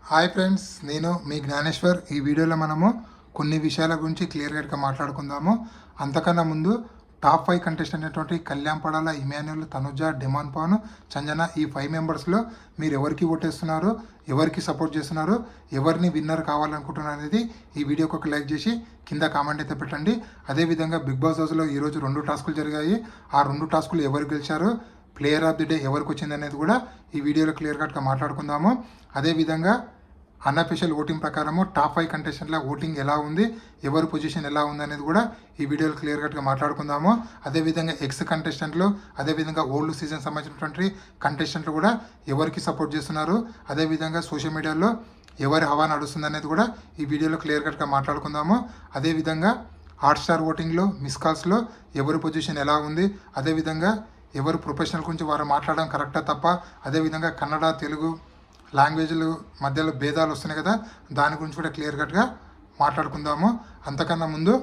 Hi friends, నేను మీ జ్ఞానేశ్వర్. ఈ వీడియోలో మనము కొన్ని విషయాల గురించి క్లియర్ కట్గా మాట్లాడుకుందాము. అంతకన్నా ముందు టాప్ 5 కంటెస్టెంట్ అయినటువంటి కళ్యాణ్ పడాల, ఇమాన్యుల్, తనుజ, డిమాన్ పవన్, సంజన, ఈ 5 మెంబర్స్లో మీరు ఎవరికి ఓటేస్తున్నారు, ఎవరికి సపోర్ట్ చేస్తున్నారు, ఎవరిని విన్నర్ కావాలనుకుంటున్నారు అనేది ఈ వీడియోకి ఒక లైక్ చేసి కింద కామెంట్ అయితే పెట్టండి. అదేవిధంగా బిగ్ బాస్ హౌస్లో ఈరోజు 2 టాస్కులు జరిగాయి. ఆ 2 టాస్కులు ఎవరు గెలిచారు, ప్లేయర్ ఆఫ్ ది డే ఎవరికి వచ్చింది అనేది కూడా ఈ వీడియోలో క్లియర్ కట్గా మాట్లాడుకుందాము. అదేవిధంగా అన్అఫీషియల్ ఓటింగ్ ప్రకారము టాప్ 5 కంటెస్టెంట్ల ఓటింగ్ ఎలా ఉంది, ఎవరి పొజిషన్ ఎలా ఉంది అనేది కూడా ఈ వీడియోలో క్లియర్ కట్గా మాట్లాడుకుందాము. అదేవిధంగా ఎక్స్ కంటెస్టెంట్లు, అదేవిధంగా ఓల్డ్ సీజన్ సంబంధించినటువంటి కంటెస్టెంట్లు కూడా ఎవరికి సపోర్ట్ చేస్తున్నారు, అదేవిధంగా సోషల్ మీడియాలో ఎవరి హవా నడుస్తుంది అనేది కూడా ఈ వీడియోలో క్లియర్ కట్గా మాట్లాడుకుందాము. అదేవిధంగా హాట్స్టార్ ఓటింగ్లో, మిస్ కాల్స్లో ఎవరి పొజిషన్ ఎలా ఉంది, అదేవిధంగా ఎవరు ప్రొఫెషనల్ గురించి వారు మాట్లాడడం కరెక్టా తప్ప, అదేవిధంగా కన్నడ, తెలుగు లాంగ్వేజ్లు మధ్యలో భేదాలు వస్తున్నాయి కదా, దాని గురించి కూడా క్లియర్ కట్గా మాట్లాడుకుందాము. అంతకన్నా ముందు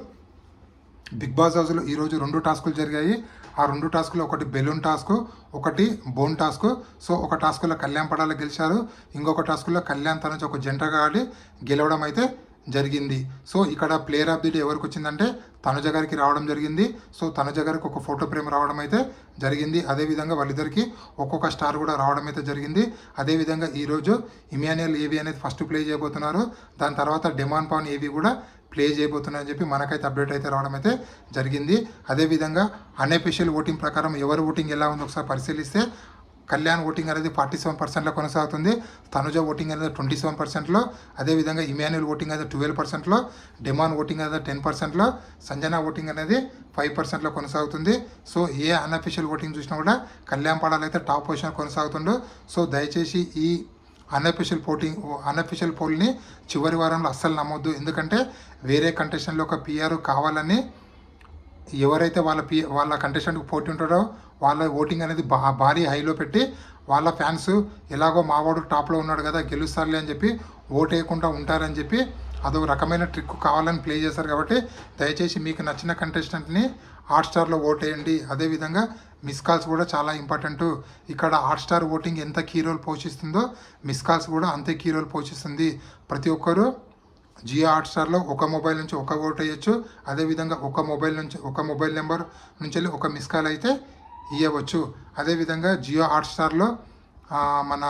బిగ్ బాస్ హౌస్లో ఈరోజు 2 టాస్కులు జరిగాయి. ఆ 2 టాస్కులు, ఒకటి బెలూన్ టాస్క్, ఒకటి బోన్ టాస్క్. సో ఒక టాస్కులో కళ్యాణ్ పడాల గెలిచారు, ఇంకొక టాస్కులో కళ్యాణ్ తనుజ ఒక జంటగా ఆడి గెలవడం అయితే జరిగింది. సో ఇక్కడ ప్లేయర్ ఆఫ్ ది డే ఎవరికి వచ్చిందంటే తనుజ గారికి రావడం జరిగింది. సో తనుజ గారికి ఒక ఫోటో ఫ్రేమ్ రావడం అయితే జరిగింది. అదేవిధంగా వాళ్ళిద్దరికి ఒక్కొక్క స్టార్ కూడా రావడం అయితే జరిగింది. అదేవిధంగా ఈరోజు ఇమాన్యుల్ ఏవి అనేది ఫస్ట్ ప్లే చేయబోతున్నారు, దాని తర్వాత డిమాన్ పవన్ ఏవి కూడా ప్లే చేయబోతున్నారని చెప్పి మనకైతే అప్డేట్ అయితే రావడం అయితే జరిగింది. అదేవిధంగా అన్అఫీషియల్ ఓటింగ్ ప్రకారం ఎవరి ఓటింగ్ ఎలా ఉందో ఒకసారి పరిశీలిస్తే కళ్యాణ్ ఓటింగ్ అనేది 47%లో కొనసాగుతుంది, తనుజ ఓటింగ్ అనేది 27%లో, అదేవిధంగా ఇమాన్యుల్ ఓటింగ్ అనేది 12%లో, డిమాన్ ఓటింగ్ అనేది 10%లో, సంజన ఓటింగ్ అనేది 5%లో కొనసాగుతుంది. సో ఏ అన్అఫీషియల్ ఓటింగ్ చూసినా కూడా కళ్యాణ్ పడాల్ అయితే టాప్ పొజిషన్ కొనసాగుతుండు. సో దయచేసి ఈ అన్అఫీషియల్ పోల్ని చివరి వారంలో అస్సలు నమ్మొద్దు. ఎందుకంటే వేరే కంటెస్టెంట్లో ఒక పిఆర్ కావాలని ఎవరైతే వాళ్ళ కంటెస్టెంట్కి పోటీ ఉంటారో వాళ్ళ ఓటింగ్ అనేది భారీ హైలో పెట్టి వాళ్ళ ఫ్యాన్స్ ఎలాగో మావాడు టాప్లో ఉన్నాడు కదా గెలుస్తారులే అని చెప్పి ఓటు వేయకుండా ఉంటారని చెప్పి అదో రకమైన ట్రిక్ కావాలని ప్లే చేస్తారు. కాబట్టి దయచేసి మీకు నచ్చిన కంటెస్టెంట్ని హాట్స్టార్లో ఓటేయండి. అదేవిధంగా మిస్ కాల్స్ కూడా చాలా ఇంపార్టెంట్. ఇక్కడ హాట్స్టార్ ఓటింగ్ ఎంత కీ రోల్ పోషిస్తుందో మిస్ కాల్స్ కూడా అంతే కీ రోల్ పోషిస్తుంది. ప్రతి ఒక్కరూ జియో హాట్స్టార్లో ఒక మొబైల్ నుంచి ఒక ఓట్ వేయచ్చు, అదేవిధంగా ఒక మొబైల్ నెంబర్ నుంచి వెళ్ళి ఒక మిస్ కాల్ అయితే ఇవ్వచ్చు. అదేవిధంగా జియో హాట్స్టార్లో మన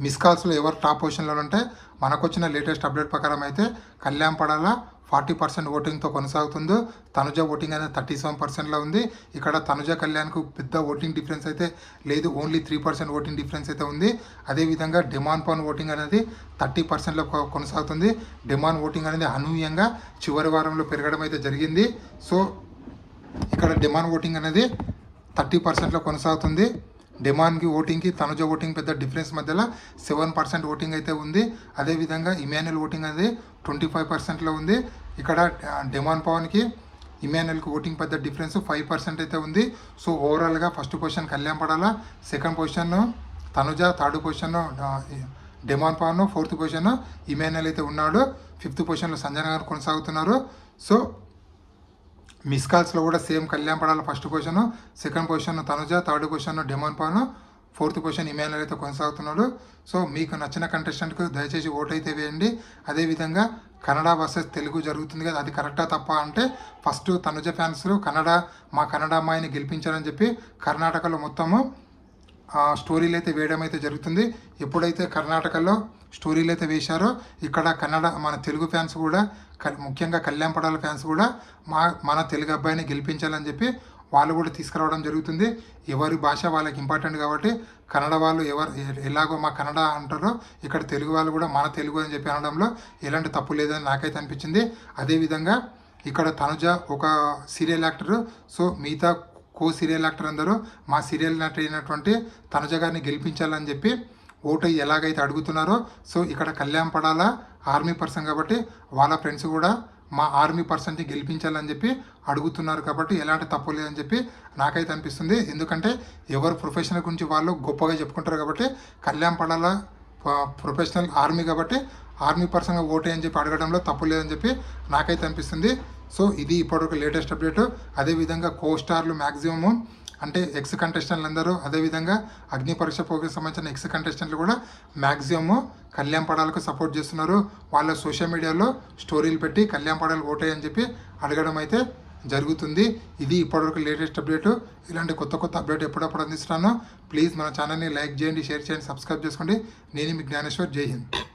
మిస్ కాల్స్లో ఎవరు టాప్ పొజిషన్లో ఉంటే మనకు వచ్చిన లేటెస్ట్ అప్డేట్ ప్రకారం అయితే కళ్యాణ్ పడాల 40% ఓటింగ్తో కొనసాగుతుందో, తనుజ ఓటింగ్ అనేది 37%లో ఉంది. ఇక్కడ తనుజ కళ్యాణ్కు పెద్ద ఓటింగ్ డిఫరెన్స్ అయితే లేదు, ఓన్లీ 3% ఓటింగ్ డిఫరెన్స్ అయితే ఉంది. అదేవిధంగా డిమాన్ పవన్ ఓటింగ్ అనేది 30%లో కొనసాగుతుంది. డిమాన్ ఓటింగ్ అనేది అనూహ్యంగా చివరి వారంలో పెరగడం అయితే జరిగింది. సో ఇక్కడ డిమాన్ ఓటింగ్ అనేది 30%లో కొనసాగుతుంది. డిమాన్కి ఓటింగ్కి తనుజ ఓటింగ్ పెద్ద డిఫరెన్స్ మధ్యలో 7% ఓటింగ్ అయితే ఉంది. అదేవిధంగా ఇమాన్యుల్ ఓటింగ్ అనేది 25%లో ఉంది. ఇక్కడ డిమాన్ పవన్కి ఇమాన్యుల్కి ఓటింగ్ పెద్ద డిఫరెన్స్ 5% అయితే ఉంది. సో ఓవరాల్గా first position Kalyan Padala, second position Tanuja, third position Demon Pavan, fourth position Emmanuel అయితే ఉన్నాడు, ఫిఫ్త్ పొజిషన్లో సంజన గారు కొనసాగుతున్నారు. సో మిస్ కాల్స్లో కూడా same Kalyan Padala first position, second position Tanuja, third position Demon Pavan, fourth position Emmanuel అయితే కొనసాగుతున్నాడు. సో మీకు నచ్చిన కంటెస్టెంట్కు దయచేసి ఓటు అయితే వేయండి. అదేవిధంగా కన్నడ వర్సెస్ తెలుగు జరుగుతుంది కదా, అది కరెక్టా తప్ప అంటే ఫస్ట్ తనుజ ఫ్యాన్స్ మా కన్నడ అమ్మాయిని గెలిపించారని చెప్పి కర్ణాటకలో మొత్తము స్టోరీలు అయితే వేయడం అయితే జరుగుతుంది. ఎప్పుడైతే కర్ణాటకలో స్టోరీలు అయితే వేశారో ఇక్కడ మన తెలుగు ఫ్యాన్స్ కూడా, ముఖ్యంగా కళ్యాణ్ పడాల ఫ్యాన్స్ కూడా మన తెలుగు అబ్బాయిని గెలిపించాలని చెప్పి వాళ్ళు కూడా తీసుకురావడం జరుగుతుంది. ఎవరి భాష వాళ్ళకి ఇంపార్టెంట్ కాబట్టి కన్నడ వాళ్ళు ఎలాగో మా కన్నడ అంటారో ఇక్కడ తెలుగు వాళ్ళు కూడా మన తెలుగు అని చెప్పి అనడంలో ఎలాంటి తప్పు లేదని నాకైతే అనిపించింది. అదేవిధంగా ఇక్కడ తనుజ ఒక సీరియల్ యాక్టరు. సో మిగతా సీరియల్ యాక్టర్ అందరూ మా సీరియల్ నటి అయినటువంటి తనుజ గారిని గెలిపించాలని చెప్పి ఓటు ఎలాగైతే అడుగుతున్నారో, సో ఇక్కడ కళ్యాణ్ పడాల ఆర్మీ పర్సన్ కాబట్టి వాళ్ళ ఫ్రెండ్స్ కూడా మా ఆర్మీ పర్సన్ని గెలిపించాలని చెప్పి అడుగుతున్నారు. కాబట్టి ఎలాంటి తప్పు లేదని చెప్పి నాకైతే అనిపిస్తుంది. ఎందుకంటే ఎవరు ప్రొఫెషనల్ గురించి వాళ్ళు గొప్పగా చెప్పుకుంటారు కాబట్టి కళ్యాణ్ పడాల ప్రొఫెషనల్ ఆర్మీ కాబట్టి ఆర్మీ పర్సన్గా ఓటే అని చెప్పి అడగడంలో తప్పు లేదని చెప్పి నాకైతే అనిపిస్తుంది. సో ఇది ఇప్పటివరకు లేటెస్ట్ అప్డేట్. అదేవిధంగా స్టార్లు మ్యాక్సిమము అంటే ఎక్స్ కంటెస్టెంట్లు అందరూ, అదేవిధంగా అగ్ని పరీక్ష ప్రోగ్రామ్ సంబంధించిన ఎక్స్ కంటెస్టెంట్లు కూడా మ్యాక్సిమమ్ కళ్యాణ్ పడాలకు సపోర్ట్ చేస్తున్నారు. వాళ్ళ సోషల్ మీడియాలో స్టోరీలు పెట్టి కళ్యాణ్ పడాలు ఓటేయని చెప్పి అడగడం అయితే జరుగుతుంది. ఇది ఇప్పటివరకు లేటెస్ట్ అప్డేట్. ఇలాంటి కొత్త కొత్త అప్డేట్ ఎప్పుడప్పుడు అందిస్తున్నాను. ప్లీజ్ మన ఛానల్ని లైక్ చేయండి, షేర్ చేయండి, సబ్స్క్రైబ్ చేసుకోండి. నేను మీ జ్ఞానేశ్వర్. జై హింద్.